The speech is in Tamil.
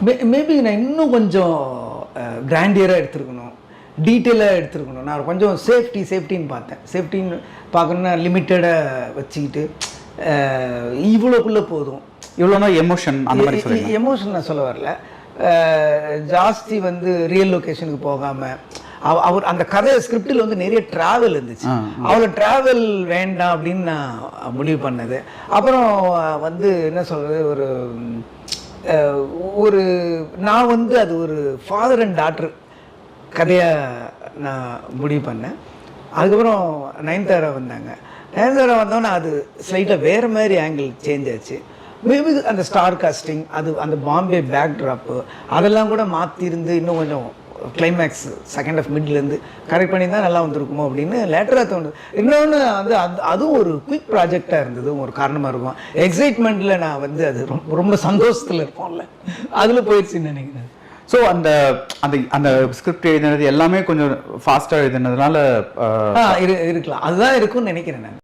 மேபி நான் இன்னும் கொஞ்சம் கிராண்டியராக எடுத்துருக்கணும், டீட்டெயிலாக எடுத்துருக்கணும். நான் கொஞ்சம் சேஃப்டின்னு பார்த்தேன். சேஃப்டின்னு பார்க்கணுன்னா லிமிட்டடாக வச்சுக்கிட்டு இவ்வளோக்குள்ளே போதும். இவ்வளோனா எமோஷன் அந்த மாதிரி எமோஷன் நான் சொல்ல வரல. ஜாஸ்தி வந்து ரியல் லொக்கேஷனுக்கு போகாமல் அவர் அந்த கதை ஸ்கிரிப்டில் வந்து நிறைய ட்ராவல் இருந்துச்சு. அவ்வளோ ட்ராவல் வேண்டாம் அப்படின்னு நான் முடிவு பண்ணது. அப்புறம் வந்து என்ன சொல்கிறது, ஒரு நான் வந்து அது ஒரு ஃபாதர் அண்ட் டாட்டர் கதையாக நான் முடிவு பண்ணேன். அதுக்கப்புறம் நயன்தாரா வந்தாங்க. நயன்தாரா வந்தோன்னே அது ஸ்லைட்டாக வேறு மாதிரி ஆங்கிள் சேஞ்ச் ஆச்சு. மேபி அந்த ஸ்டார் காஸ்டிங், அது அந்த பாம்பே பேக் ட்ராப்பு அதெல்லாம் கூட மாற்றிருந்து இன்னும் கொஞ்சம் கிளைமேக்ஸ் செகண்ட் ஆஃப் மிட்லேருந்து கரெக்ட் பண்ணி தான் நல்லா வந்திருக்குமோ அப்படின்னு லேட்டராக தோணுது. இன்னொன்று வந்து அதுவும் ஒரு குயிக் ப்ராஜெக்டாக இருந்தது, ஒரு காரணமாக இருக்கும். எக்ஸைட்மெண்ட்டில் நான் வந்து அது ரொம்ப சந்தோஷத்தில் இருப்போம்ல, அதில் போயிடுச்சுன்னு நினைக்கிறேன். ஸோ அந்த அந்த அந்த ஸ்கிரிப்ட் எழுதினது எல்லாமே கொஞ்சம் ஃபாஸ்ட்டாக எழுதினதுனால இருக்கலாம், அதுதான் இருக்கும்னு நினைக்கிறேன் நான்.